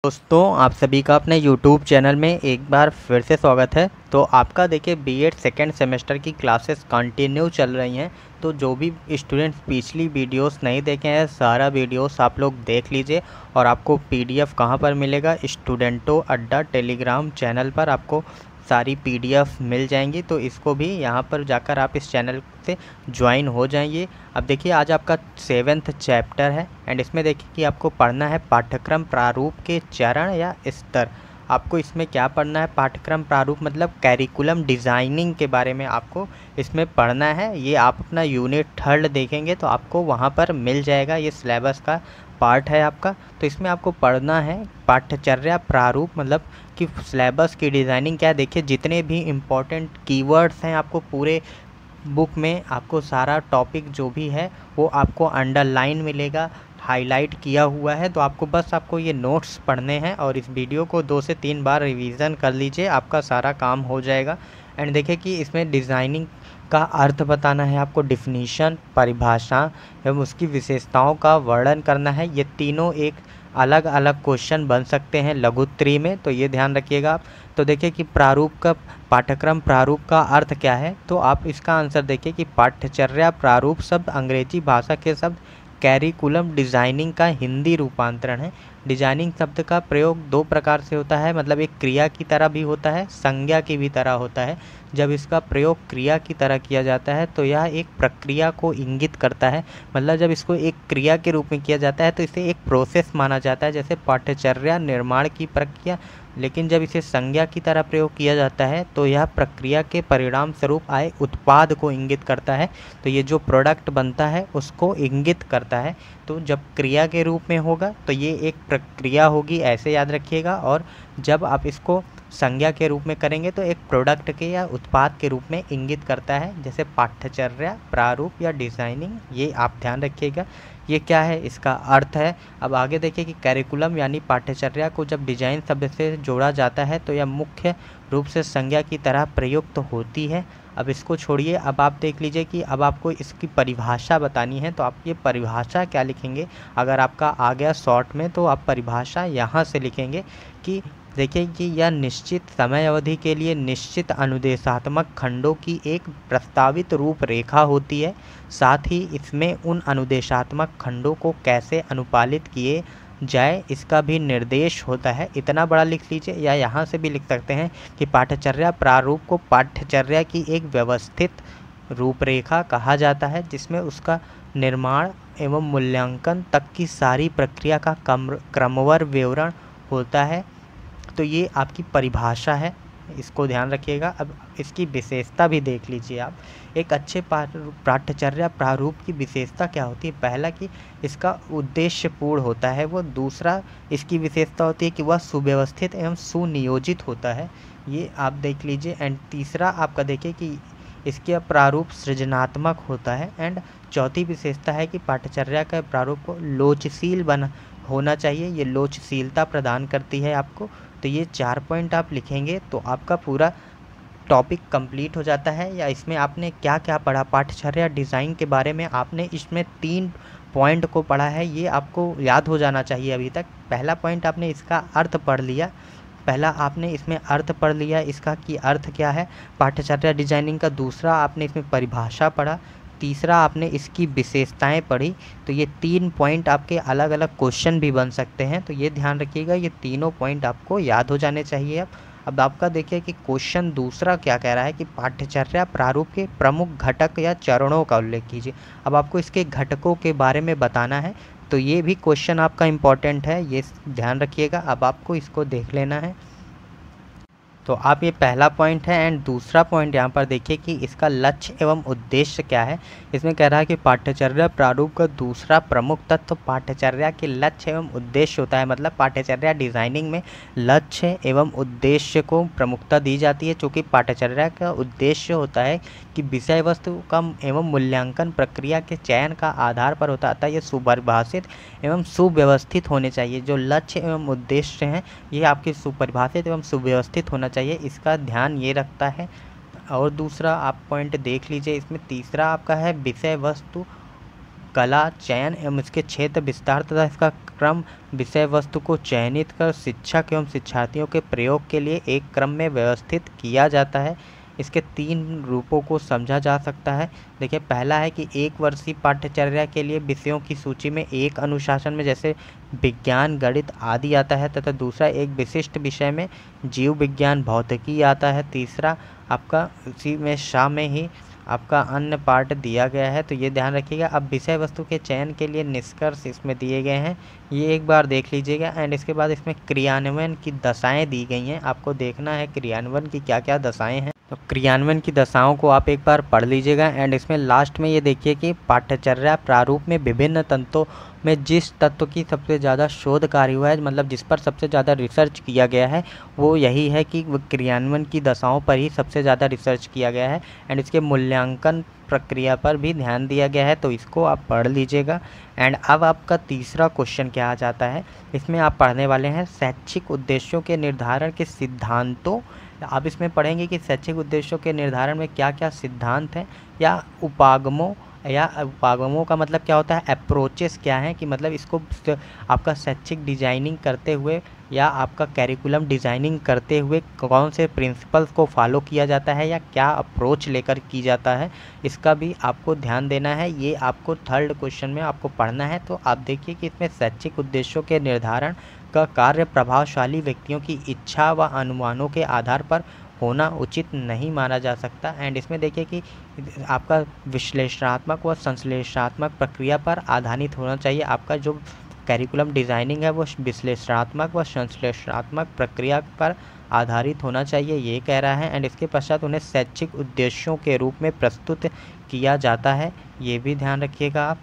दोस्तों, आप सभी का अपने YouTube चैनल में एक बार फिर से स्वागत है। तो आपका देखिए बीएड सेकेंड सेमेस्टर की क्लासेस कंटिन्यू चल रही हैं। तो जो भी स्टूडेंट्स पिछली वीडियोस नहीं देखे हैं, सारा वीडियोस आप लोग देख लीजिए। और आपको पीडीएफ कहाँ पर मिलेगा? स्टूडेंटो अड्डा टेलीग्राम चैनल पर आपको सारी पीडीएफ मिल जाएंगी। तो इसको भी यहाँ पर जाकर आप इस चैनल से ज्वाइन हो जाइए। अब देखिए आज आपका 7th चैप्टर है एंड इसमें देखिए कि आपको पढ़ना है पाठ्यक्रम प्रारूप के चरण या स्तर। आपको इसमें क्या पढ़ना है? पाठ्यक्रम प्रारूप मतलब कैरिकुलम डिज़ाइनिंग के बारे में आपको इसमें पढ़ना है। ये आप अपना यूनिट 3 देखेंगे तो आपको वहाँ पर मिल जाएगा। ये सिलेबस का पार्ट है आपका। तो इसमें आपको पढ़ना है पाठ्यचर्या प्रारूप मतलब कि सिलेबस की डिज़ाइनिंग क्या है। देखिए जितने भी इम्पोर्टेंट कीवर्ड्स हैं आपको पूरे बुक में आपको सारा टॉपिक जो भी है वो आपको अंडरलाइन मिलेगा, हाईलाइट किया हुआ है। तो आपको ये नोट्स पढ़ने हैं और इस वीडियो को 2 से 3 बार रिवीजन कर लीजिए, आपका सारा काम हो जाएगा। एंड देखिए कि इसमें डिज़ाइनिंग का अर्थ बताना है, आपको डिफिनीशन, परिभाषा एवं उसकी विशेषताओं का वर्णन करना है। ये तीनों एक अलग अलग क्वेश्चन बन सकते हैं लघुत्तरी में, तो ये ध्यान रखिएगा आप। तो देखिए कि प्रारूप का पाठ्यक्रम प्रारूप का अर्थ क्या है, तो आप इसका आंसर देखिए कि पाठ्यचर्या प्रारूप शब्द अंग्रेजी भाषा के शब्द कैरिकुलम डिज़ाइनिंग का हिंदी रूपांतरण है। डिजाइनिंग शब्द का प्रयोग 2 प्रकार से होता है, मतलब एक क्रिया की तरह भी होता है, संज्ञा की भी तरह होता है। जब इसका प्रयोग क्रिया की तरह किया जाता है तो यह एक प्रक्रिया को इंगित करता है। मतलब जब इसको एक क्रिया के रूप में किया जाता है तो इसे एक प्रोसेस माना जाता है, जैसे पाठ्यचर्या निर्माण की प्रक्रिया। लेकिन जब इसे संज्ञा की तरह प्रयोग किया जाता है तो यह प्रक्रिया के परिणाम स्वरूप आए उत्पाद को इंगित करता है। तो ये जो प्रोडक्ट बनता है उसको इंगित करता है। तो जब क्रिया के रूप में होगा तो ये एक प्रक्रिया होगी, ऐसे याद रखिएगा। और जब आप इसको संज्ञा के रूप में करेंगे तो एक प्रोडक्ट के या उत्पाद के रूप में इंगित करता है, जैसे पाठ्यचर्या प्रारूप या डिज़ाइनिंग। ये आप ध्यान रखिएगा। ये क्या है, इसका अर्थ है। अब आगे देखिए कि कैरिकुलम यानी पाठ्यचर्या को जब डिजाइन शब्द से जोड़ा जाता है तो यह मुख्य रूप से संज्ञा की तरह प्रयुक्त होती है। अब इसको छोड़िए, अब आप देख लीजिए कि अब आपको इसकी परिभाषा बतानी है। तो आप ये परिभाषा क्या लिखेंगे? अगर आपका आ गया शॉर्ट में तो आप परिभाषा यहाँ से लिखेंगे कि देखिए कि यह निश्चित समय अवधि के लिए निश्चित अनुदेशात्मक खंडों की एक प्रस्तावित रूपरेखा होती है। साथ ही इसमें उन अनुदेशात्मक खंडों को कैसे अनुपालित किए जाए इसका भी निर्देश होता है। इतना बड़ा लिख लीजिए, या यहाँ से भी लिख सकते हैं कि पाठ्यचर्या प्रारूप को पाठ्यचर्या की एक व्यवस्थित रूपरेखा कहा जाता है, जिसमें उसका निर्माण एवं मूल्यांकन तक की सारी प्रक्रिया का क्रमवार विवरण होता है। तो ये आपकी परिभाषा है, इसको ध्यान रखिएगा। अब इसकी विशेषता भी देख लीजिए आप। एक अच्छे पाठ्यचर्या प्रारूप की विशेषता क्या होती है? पहला कि इसका उद्देश्यपूर्ण होता है वो। दूसरा इसकी विशेषता होती है कि वह सुव्यवस्थित एवं सुनियोजित होता है, ये आप देख लीजिए। एंड तीसरा आपका देखिए कि इसके प्रारूप सृजनात्मक होता है। एंड चौथी विशेषता है कि पाठ्यचर्या का प्रारूप को लोचशील होना चाहिए, ये लोचशीलता प्रदान करती है आपको। तो ये 4 पॉइंट आप लिखेंगे तो आपका पूरा टॉपिक कंप्लीट हो जाता है। या इसमें आपने क्या क्या पढ़ा पाठ्यचर्या डिज़ाइन के बारे में, आपने इसमें 3 पॉइंट को पढ़ा है, ये आपको याद हो जाना चाहिए अभी तक। पहला पॉइंट आपने इसका अर्थ पढ़ लिया, पहला आपने इसमें अर्थ पढ़ लिया इसका कि अर्थ क्या है पाठ्यचर्या डिज़ाइनिंग का। दूसरा आपने इसमें परिभाषा पढ़ा। तीसरा आपने इसकी विशेषताएं पढ़ी। तो ये 3 पॉइंट आपके अलग अलग क्वेश्चन भी बन सकते हैं, तो ये ध्यान रखिएगा। ये तीनों पॉइंट आपको याद हो जाने चाहिए। अब आपका देखिए कि क्वेश्चन दूसरा क्या कह रहा है कि पाठ्यचर्या प्रारूप के प्रमुख घटक या चरणों का उल्लेख कीजिए। अब आपको इसके घटकों के बारे में बताना है, तो ये भी क्वेश्चन आपका इम्पॉर्टेंट है, ये ध्यान रखिएगा। अब आपको इसको देख लेना है। तो आप ये पहला पॉइंट है। एंड दूसरा पॉइंट यहाँ पर देखिए कि इसका लक्ष्य एवं उद्देश्य क्या है। इसमें कह रहा है कि पाठ्यचर्या प्रारूप का दूसरा प्रमुख तत्व पाठ्यचर्या के लक्ष्य एवं उद्देश्य होता है। मतलब पाठ्यचर्या डिज़ाइनिंग में लक्ष्य एवं उद्देश्य को प्रमुखता दी जाती है, चूँकि पाठ्यचर्या का उद्देश्य होता है कि विषय वस्तु का एवं मूल्यांकन प्रक्रिया के चयन का आधार पर होता है। अतः ये सुपरिभाषित एवं सुव्यवस्थित होने चाहिए। जो लक्ष्य एवं उद्देश्य हैं ये आपके सुपरिभाषित एवं सुव्यवस्थित होना चाहिए, इसका ध्यान ये रखता है। और दूसरा आप पॉइंट देख लीजिए, इसमें तीसरा आपका है विषय वस्तु कला चयन एवं इसके क्षेत्र विस्तार तथा इसका क्रम विषय वस्तु को चयनित कर शिक्षक एवं शिक्षार्थियों के प्रयोग के लिए एक क्रम में व्यवस्थित किया जाता है। इसके 3 रूपों को समझा जा सकता है। देखिए, पहला है कि 1 वर्षीय पाठ्यचर्या के लिए विषयों की सूची में एक अनुशासन में जैसे विज्ञान गणित आदि आता है, तथा दूसरा एक विशिष्ट विषय में जीव विज्ञान भौतिकी आता है। तीसरा आपका उसी में शाम में ही आपका अन्य पार्ट दिया गया है, तो ये ध्यान रखिएगा। अब विषय वस्तु के चयन के लिए निष्कर्ष इसमें दिए गए हैं, ये एक बार देख लीजिएगा। एंड इसके बाद इसमें क्रियान्वयन की दशाएं दी गई हैं, आपको देखना है क्रियान्वयन की क्या क्या दशाएं हैं। तो क्रियान्वयन की दशाओं को आप एक बार पढ़ लीजिएगा। एंड इसमें लास्ट में ये देखिए कि पाठ्यचर्या प्रारूप में विभिन्न तंत्रों में जिस तत्व की सबसे ज़्यादा शोध कार्य हुआ है, मतलब जिस पर सबसे ज़्यादा रिसर्च किया गया है, वो यही है कि क्रियान्वयन की दशाओं पर ही सबसे ज़्यादा रिसर्च किया गया है। एंड इसके मूल्यांकन प्रक्रिया पर भी ध्यान दिया गया है, तो इसको आप पढ़ लीजिएगा। एंड अब आपका तीसरा क्वेश्चन क्या आ जाता है, इसमें आप पढ़ने वाले हैं शैक्षिक उद्देश्यों के निर्धारण के सिद्धांतों। आप इसमें पढ़ेंगे कि शैक्षिक उद्देश्यों के निर्धारण में क्या क्या सिद्धांत हैं, या उपागमों का मतलब क्या होता है, अप्रोचेस क्या हैं, कि मतलब इसको आपका शैक्षिक डिजाइनिंग करते हुए या आपका कैरिकुलम डिज़ाइनिंग करते हुए कौन से प्रिंसिपल्स को फॉलो किया जाता है, या क्या अप्रोच लेकर की जाता है, इसका भी आपको ध्यान देना है। ये आपको 3rd क्वेश्चन में आपको पढ़ना है। तो आप देखिए कि इसमें शैक्षिक उद्देश्यों के निर्धारण का कार्य प्रभावशाली व्यक्तियों की इच्छा व अनुमानों के आधार पर होना उचित नहीं माना जा सकता। एंड इसमें देखिए कि आपका विश्लेषणात्मक व संश्लेषणात्मक प्रक्रिया पर आधारित होना चाहिए। आपका जो कैरिकुलम डिज़ाइनिंग है वो विश्लेषणात्मक व संश्लेषणात्मक प्रक्रिया पर आधारित होना चाहिए, ये कह रहा है। एंड इसके पश्चात उन्हें शैक्षिक उद्देश्यों के रूप में प्रस्तुत किया जाता है, ये भी ध्यान रखिएगा आप।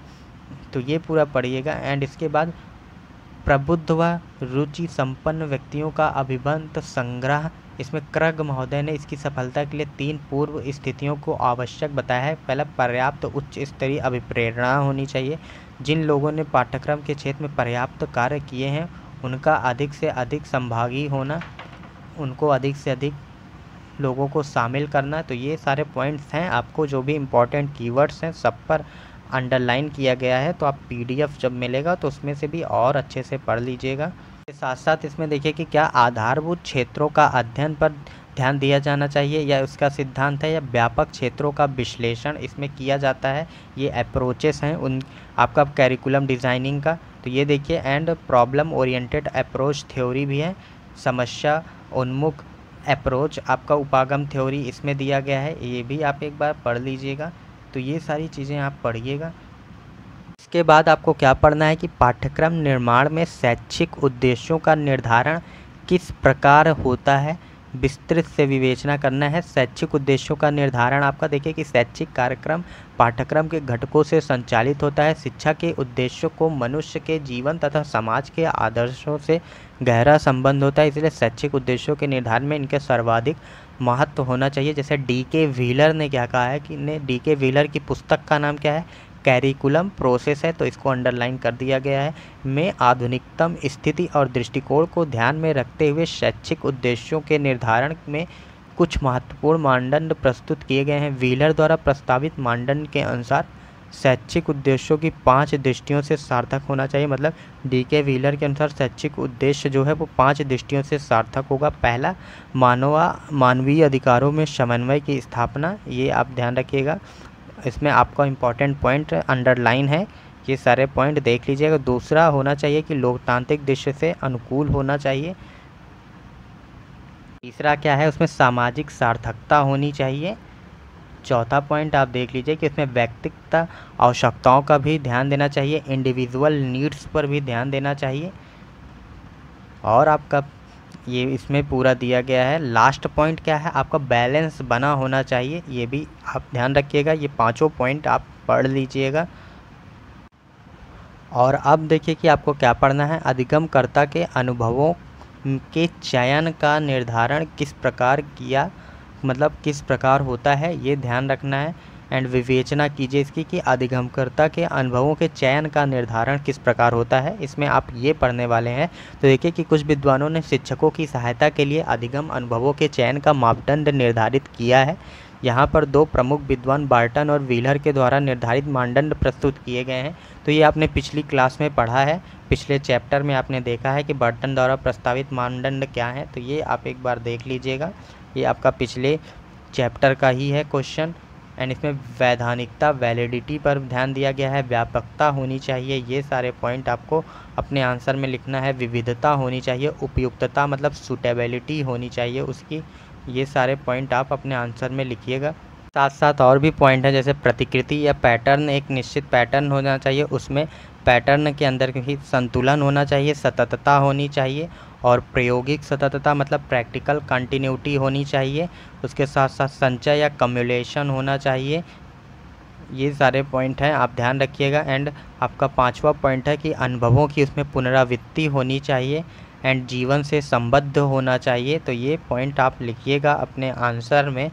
तो ये पूरा पढ़िएगा। एंड इसके बाद प्रबुद्ध व रुचि संपन्न व्यक्तियों का अभिबंध संग्रह, इसमें क्रग महोदय ने इसकी सफलता के लिए 3 पूर्व स्थितियों को आवश्यक बताया है। पहला, पर्याप्त उच्च स्तरीय अभिप्रेरणा होनी चाहिए। जिन लोगों ने पाठ्यक्रम के क्षेत्र में पर्याप्त कार्य किए हैं उनका अधिक से अधिक संभागी होना, उनको अधिक से अधिक लोगों को शामिल करना। तो ये सारे पॉइंट्स हैं, आपको जो भी इम्पोर्टेंट कीवर्ड्स हैं सब पर अंडरलाइन किया गया है। तो आप PDF जब मिलेगा तो उसमें से भी और अच्छे से पढ़ लीजिएगा। के साथ साथ इसमें देखिए कि क्या आधारभूत क्षेत्रों का अध्ययन पर ध्यान दिया जाना चाहिए, या उसका सिद्धांत है, या व्यापक क्षेत्रों का विश्लेषण इसमें किया जाता है। ये अप्रोचेस हैं उन आपका कैरिकुलम डिज़ाइनिंग का। तो ये देखिए। And problem oriented approach theory भी है, समस्या उन्मुख अप्रोच आपका उपागम थ्योरी इसमें दिया गया है, ये भी आप एक बार पढ़ लीजिएगा। तो ये सारी चीज़ें आप पढ़िएगा। इसके बाद आपको क्या पढ़ना है कि पाठ्यक्रम निर्माण में शैक्षिक उद्देश्यों का निर्धारण किस प्रकार होता है, विस्तृत से विवेचना करना है। शैक्षिक उद्देश्यों का निर्धारण आपका देखिए कि शैक्षिक कार्यक्रम पाठ्यक्रम के घटकों से संचालित होता है। शिक्षा के उद्देश्यों को मनुष्य के जीवन तथा समाज के आदर्शों से गहरा संबंध होता है, इसलिए शैक्षिक उद्देश्यों के निर्धारण में इनके सर्वाधिक महत्व होना चाहिए। जैसे D.K. व्हीलर ने क्या कहा है कि D.K. व्हीलर की पुस्तक का नाम क्या है, कैरिकुलम प्रोसेस है, तो इसको अंडरलाइन कर दिया गया है। में आधुनिकतम स्थिति और दृष्टिकोण को ध्यान में रखते हुए शैक्षिक उद्देश्यों के निर्धारण में कुछ महत्वपूर्ण मानदंड प्रस्तुत किए गए हैं। व्हीलर द्वारा प्रस्तावित मानदंड के अनुसार शैक्षिक उद्देश्यों की 5 दृष्टियों से सार्थक होना चाहिए। मतलब D.K. व्हीलर के अनुसार शैक्षिक उद्देश्य जो है वो 5 दृष्टियों से सार्थक होगा। पहला, मानवीय अधिकारों में समन्वय की स्थापना, ये आप ध्यान रखिएगा। इसमें आपका इम्पॉर्टेंट पॉइंट अंडरलाइन है, ये सारे पॉइंट देख लीजिएगा। दूसरा होना चाहिए कि लोकतांत्रिक दृष्टि से अनुकूल होना चाहिए। तीसरा क्या है, उसमें सामाजिक सार्थकता होनी चाहिए। चौथा पॉइंट आप देख लीजिए कि इसमें व्यक्तिगत आवश्यकताओं का भी ध्यान देना चाहिए, इंडिविजुअल नीड्स पर भी ध्यान देना चाहिए। और आपका ये इसमें पूरा दिया गया है। लास्ट पॉइंट क्या है, आपका बैलेंस बना होना चाहिए, ये भी आप ध्यान रखिएगा। ये 5 पॉइंट आप पढ़ लीजिएगा। और अब देखिए कि आपको क्या पढ़ना है, अधिगमकर्ता के अनुभवों के चयन का निर्धारण किस प्रकार किया, मतलब किस प्रकार होता है, ये ध्यान रखना है। एंड विवेचना कीजिए इसकी कि अधिगमकर्ता के अनुभवों के चयन का निर्धारण किस प्रकार होता है, इसमें आप ये पढ़ने वाले हैं। तो देखिए कि कुछ विद्वानों ने शिक्षकों की सहायता के लिए अधिगम अनुभवों के चयन का मापदंड निर्धारित किया है, यहाँ पर दो प्रमुख विद्वान बार्टन और व्हीलर के द्वारा निर्धारित मानदंड प्रस्तुत किए गए हैं। तो ये आपने पिछली क्लास में पढ़ा है, पिछले चैप्टर में आपने देखा है कि बार्टन द्वारा प्रस्तावित मानदंड क्या हैं। तो ये आप एक बार देख लीजिएगा, ये आपका पिछले चैप्टर का ही है क्वेश्चन। एंड इसमें वैधानिकता, वैलिडिटी पर ध्यान दिया गया है, व्यापकता होनी चाहिए, ये सारे पॉइंट आपको अपने आंसर में लिखना है। विविधता होनी चाहिए, उपयुक्तता मतलब सूटेबिलिटी होनी चाहिए उसकी, ये सारे पॉइंट आप अपने आंसर में लिखिएगा। साथ साथ और भी पॉइंट है, जैसे प्रतिकृति या पैटर्न, एक निश्चित पैटर्न होना चाहिए, उसमें पैटर्न के अंदर भी संतुलन होना चाहिए, सततता होनी चाहिए, और प्रायोगिक सततता मतलब प्रैक्टिकल कंटिन्यूटी होनी चाहिए। उसके साथ साथ संचय या कम्युलेशन होना चाहिए। ये सारे पॉइंट हैं, आप ध्यान रखिएगा। एंड आपका 5वां पॉइंट है कि अनुभवों की उसमें पुनरावृत्ति होनी चाहिए एंड जीवन से संबद्ध होना चाहिए। तो ये पॉइंट आप लिखिएगा अपने आंसर में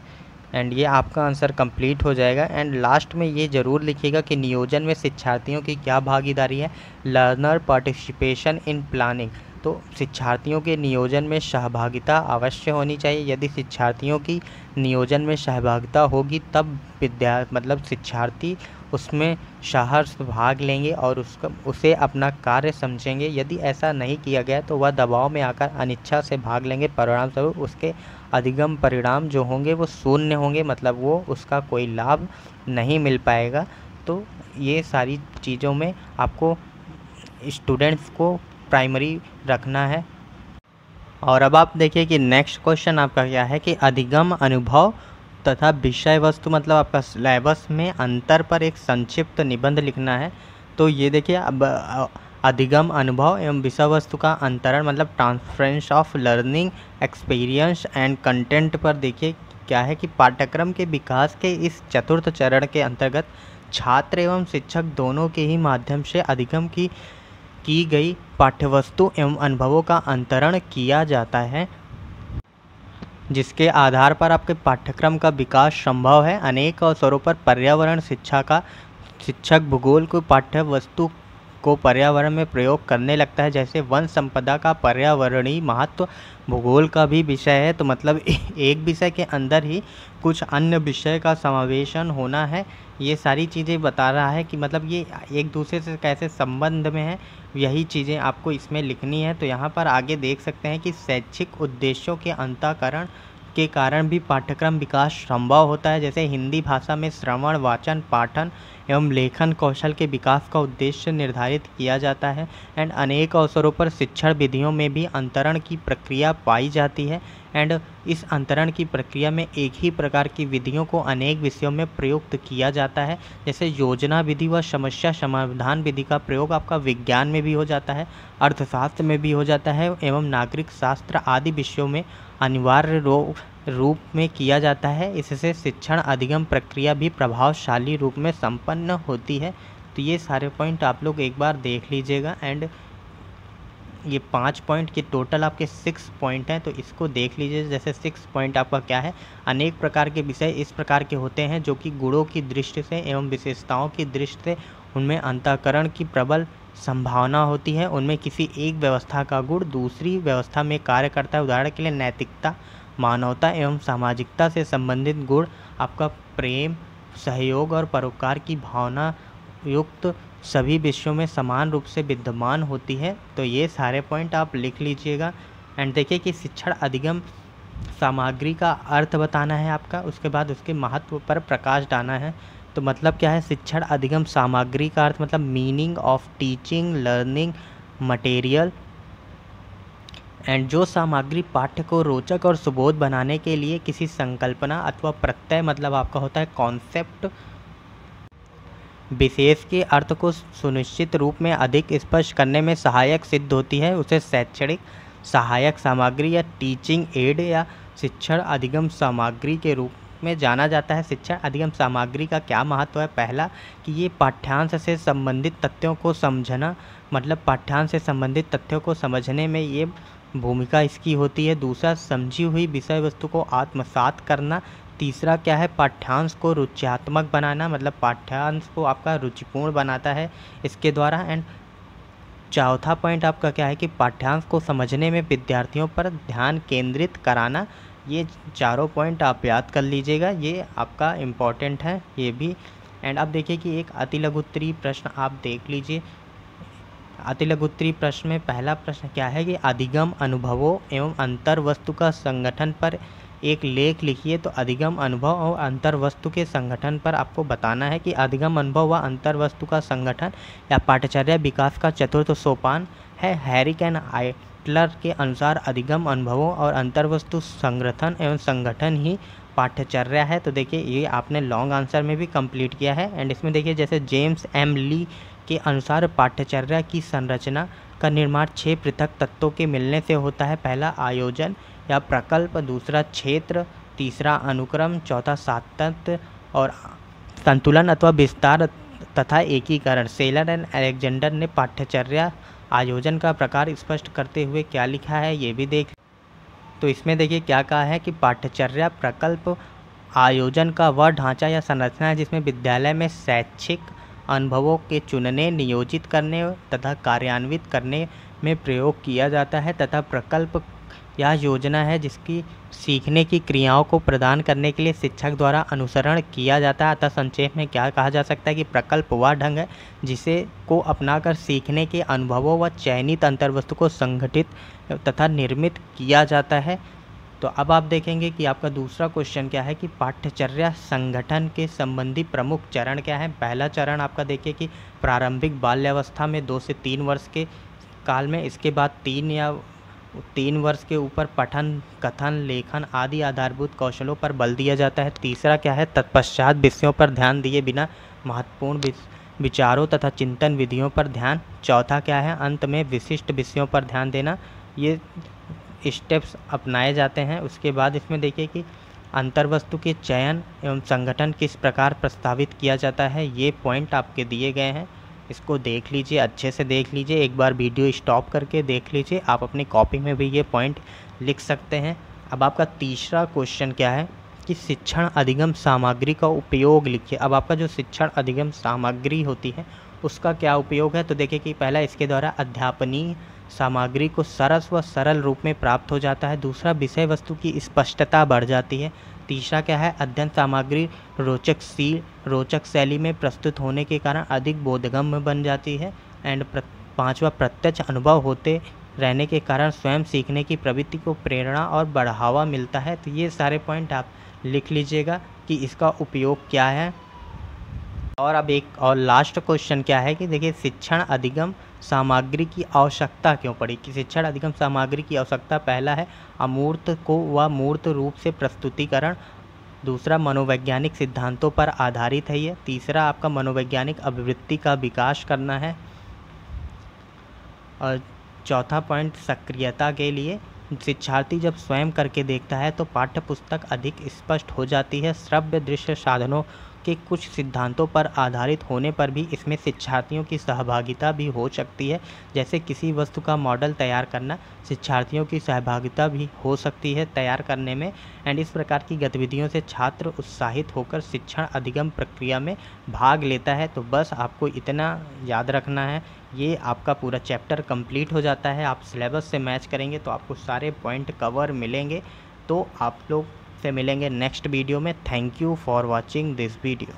एंड ये आपका आंसर कंप्लीट हो जाएगा। एंड लास्ट में ये ज़रूर लिखिएगा कि नियोजन में शिक्षार्थियों की क्या भागीदारी है, लर्नर पार्टिसिपेशन इन प्लानिंग। तो शिक्षार्थियों के नियोजन में सहभागिता अवश्य होनी चाहिए। यदि शिक्षार्थियों की नियोजन में सहभागिता होगी तब शिक्षार्थी उसमें सहर्ष भाग लेंगे और उसे अपना कार्य समझेंगे। यदि ऐसा नहीं किया गया तो वह दबाव में आकर अनिच्छा से भाग लेंगे, परिणामस्वरूप उसके अधिगम परिणाम जो होंगे वो शून्य होंगे, मतलब वो उसका कोई लाभ नहीं मिल पाएगा। तो ये सारी चीज़ों में आपको स्टूडेंट्स को प्राइमरी रखना है। और अब आप देखिए कि नेक्स्ट क्वेश्चन आपका क्या है कि अधिगम अनुभव तथा विषय वस्तु मतलब आपका सिलेबस में अंतर पर एक संक्षिप्त निबंध लिखना है। तो ये देखिए, अब अधिगम अनुभव एवं विषय वस्तु का अंतरण मतलब transference of learning experience and content पर देखिए क्या है कि पाठ्यक्रम के विकास के इस चतुर्थ चरण के अंतर्गत छात्र एवं शिक्षक दोनों के ही माध्यम से अधिगम की गई पाठ्यवस्तु एवं अनुभवों का अंतरण किया जाता है, जिसके आधार पर आपके पाठ्यक्रम का विकास संभव है। अनेक अवसरों पर पर्यावरण शिक्षा का शिक्षक भूगोल को पाठ्य वस्तु को पर्यावरण में प्रयोग करने लगता है, जैसे वन संपदा का पर्यावरणीय महत्व भूगोल का भी विषय है। तो मतलब एक विषय के अंदर ही कुछ अन्य विषय का समावेशन होना है। ये सारी चीज़ें बता रहा है कि मतलब ये एक दूसरे से कैसे संबंध में है, यही चीज़ें आपको इसमें लिखनी है। तो यहाँ पर आगे देख सकते हैं कि शैक्षिक उद्देश्यों के अंतःकरण के कारण भी पाठ्यक्रम विकास संभव होता है, जैसे हिंदी भाषा में श्रवण, वाचन, पाठन एवं लेखन कौशल के विकास का उद्देश्य निर्धारित किया जाता है। एंड अनेक अवसरों पर शिक्षण विधियों में भी अंतरण की प्रक्रिया पाई जाती है। एंड इस अंतरण की प्रक्रिया में एक ही प्रकार की विधियों को अनेक विषयों में प्रयुक्त किया जाता है, जैसे योजना विधि व समस्या समाधान विधि का प्रयोग आपका विज्ञान में भी हो जाता है, अर्थशास्त्र में भी हो जाता है एवं नागरिक शास्त्र आदि विषयों में अनिवार्य रूप में किया जाता है। इससे शिक्षण अधिगम प्रक्रिया भी प्रभावशाली रूप में संपन्न होती है। तो ये सारे पॉइंट आप लोग एक बार देख लीजिएगा। एंड ये 5 पॉइंट के टोटल आपके 6 पॉइंट हैं, तो इसको देख लीजिए। जैसे 6 पॉइंट आपका क्या है, अनेक प्रकार के विषय इस प्रकार के होते हैं जो कि गुणों की दृष्टि से एवं विशेषताओं की दृष्टि से उनमें अंतःकरण की प्रबल संभावना होती है। उनमें किसी एक व्यवस्था का गुण दूसरी व्यवस्था में कार्य करता है। उदाहरण के लिए नैतिकता, मानवता एवं सामाजिकता से संबंधित गुण आपका प्रेम, सहयोग और परोपकार की भावना युक्त सभी विषयों में समान रूप से विद्यमान होती है। तो ये सारे पॉइंट आप लिख लीजिएगा। एंड देखिए कि शिक्षण अधिगम सामग्री का अर्थ बताना है आपका, उसके बाद उसके महत्व पर प्रकाश डालना है। तो मतलब क्या है, शिक्षण अधिगम सामग्री का अर्थ मतलब meaning of teaching learning material. And जो सामग्री पाठ्य को रोचक और सुबोध बनाने के लिए किसी संकल्पना अथवा प्रत्यय मतलब आपका होता है कॉन्सेप्ट विशेष के अर्थ को सुनिश्चित रूप में अधिक स्पष्ट करने में सहायक सिद्ध होती है, उसे शैक्षणिक सहायक सामग्री या टीचिंग एड या शिक्षण अधिगम सामग्री के रूप में जाना जाता है। शिक्षण अधिगम सामग्री का क्या महत्व है? पहला कि ये पाठ्यांश से संबंधित तथ्यों को समझना, मतलब पाठ्यांश से संबंधित तथ्यों को समझने में ये भूमिका इसकी होती है। दूसरा, समझी हुई विषय वस्तु को आत्मसात करना। तीसरा क्या है, पाठ्यांश को रुच्यात्मक बनाना, मतलब पाठ्यांश को आपका रुचिपूर्ण बनाता है इसके द्वारा। एंड चौथा पॉइंट आपका क्या है कि पाठ्यांश को समझने में विद्यार्थियों पर ध्यान केंद्रित कराना। ये चारों पॉइंट आप याद कर लीजिएगा, ये आपका इम्पॉर्टेंट है ये भी। एंड अब देखिए कि एक अति लघु उत्तरीय प्रश्न आप देख लीजिए। अति लघु उत्तरीय प्रश्न में पहला प्रश्न क्या है कि अधिगम अनुभवों एवं अंतर वस्तु का संगठन पर एक लेख लिखिए। तो अधिगम अनुभव और अंतर वस्तु के संगठन पर आपको बताना है कि अधिगम अनुभव व अंतर वस्तु का संगठन या पाठचर्या विकास का चतुर्थ सोपान है। हैरिक एंड आइटलर के अनुसार अधिगम अनुभवों और अंतर वस्तु संगठन एवं संगठन ही पाठचर्या है। तो देखिए ये आपने लॉन्ग आंसर में भी कंप्लीट किया है। एंड इसमें देखिए जैसे जेम्स एम ली के अनुसार पाठचर्या की संरचना का निर्माण 6 पृथक तत्वों के मिलने से होता है। पहला आयोजन या प्रकल्प, दूसरा क्षेत्र, तीसरा अनुक्रम, चौथा सातत्य और संतुलन अथवा विस्तार तथा एकीकरण। सेलर एंड अलेक्जेंडर ने पाठचर्या आयोजन का प्रकार स्पष्ट करते हुए क्या लिखा है ये भी देख। तो इसमें देखिए क्या कहा है कि पाठचर्या प्रकल्प आयोजन का वह ढांचा या संरचना है जिसमें विद्यालय में शैक्षिक अनुभवों के चुनने, नियोजित करने तथा कार्यान्वित करने में प्रयोग किया जाता है, तथा प्रकल्प यह योजना है जिसकी सीखने की क्रियाओं को प्रदान करने के लिए शिक्षक द्वारा अनुसरण किया जाता है। अतः संक्षेप में क्या कहा जा सकता है कि प्रकल्प वह ढंग है जिसे को अपनाकर सीखने के अनुभवों व चयनित अंतर्वस्तु को संगठित तथा निर्मित किया जाता है। तो अब आप देखेंगे कि आपका दूसरा क्वेश्चन क्या है कि पाठचर्या संगठन के संबंधी प्रमुख चरण क्या है। पहला चरण आपका देखिए कि प्रारंभिक बाल्यावस्था में 2 से 3 वर्ष के काल में, इसके बाद 3 वर्ष के ऊपर पठन, कथन, लेखन आदि आधारभूत कौशलों पर बल दिया जाता है। तीसरा क्या है, तत्पश्चात विषयों पर ध्यान दिए बिना महत्वपूर्ण विचारों तथा चिंतन विधियों पर ध्यान। चौथा क्या है, अंत में विशिष्ट विषयों पर ध्यान देना। ये स्टेप्स अपनाए जाते हैं। उसके बाद इसमें देखिए कि अंतर्वस्तु के चयन एवं संगठन किस प्रकार प्रस्तावित किया जाता है, ये पॉइंट आपके दिए गए हैं। इसको देख लीजिए, अच्छे से देख लीजिए, एक बार वीडियो स्टॉप करके देख लीजिए। आप अपनी कॉपी में भी ये पॉइंट लिख सकते हैं। अब आपका तीसरा क्वेश्चन क्या है कि शिक्षण अधिगम सामग्री का उपयोग लिखिए। अब आपका जो शिक्षण अधिगम सामग्री होती है उसका क्या उपयोग है, तो देखिए कि पहला इसके द्वारा अध्यापनीय सामग्री को सरस व सरल रूप में प्राप्त हो जाता है। दूसरा विषय वस्तु की स्पष्टता बढ़ जाती है। तीसरा क्या है, अध्ययन सामग्री रोचक शैली में प्रस्तुत होने के कारण अधिक बोधगम्य बन जाती है। एंड पांचवा, प्रत्यक्ष अनुभव होते रहने के कारण स्वयं सीखने की प्रवृत्ति को प्रेरणा और बढ़ावा मिलता है। तो ये सारे पॉइंट आप लिख लीजिएगा कि इसका उपयोग क्या है। और अब एक और लास्ट क्वेश्चन क्या है कि देखिए शिक्षण अधिगम सामग्री की आवश्यकता क्यों पड़ी, कि शिक्षण अधिगम सामग्री की आवश्यकता पहला है अमूर्त को व मूर्त रूप से प्रस्तुतिकरण। दूसरा मनोवैज्ञानिक सिद्धांतों पर आधारित है ये। तीसरा आपका मनोवैज्ञानिक अभिवृत्ति का विकास करना है। और चौथा पॉइंट सक्रियता के लिए शिक्षार्थी जब स्वयं करके देखता है तो पाठ्य पुस्तक अधिक स्पष्ट हो जाती है। श्रव्य दृश्य साधनों के कुछ सिद्धांतों पर आधारित होने पर भी इसमें शिक्षार्थियों की सहभागिता भी हो सकती है। जैसे किसी वस्तु का मॉडल तैयार करना, शिक्षार्थियों की सहभागिता भी हो सकती है तैयार करने में। एंड इस प्रकार की गतिविधियों से छात्र उत्साहित होकर शिक्षण अधिगम प्रक्रिया में भाग लेता है। तो बस आपको इतना याद रखना है, ये आपका पूरा चैप्टर कंप्लीट हो जाता है। आप सिलेबस से मैच करेंगे तो आपको सारे पॉइंट कवर मिलेंगे। तो आप लोग से मिलेंगे नेक्स्ट वीडियो में। Thank you for watching this video.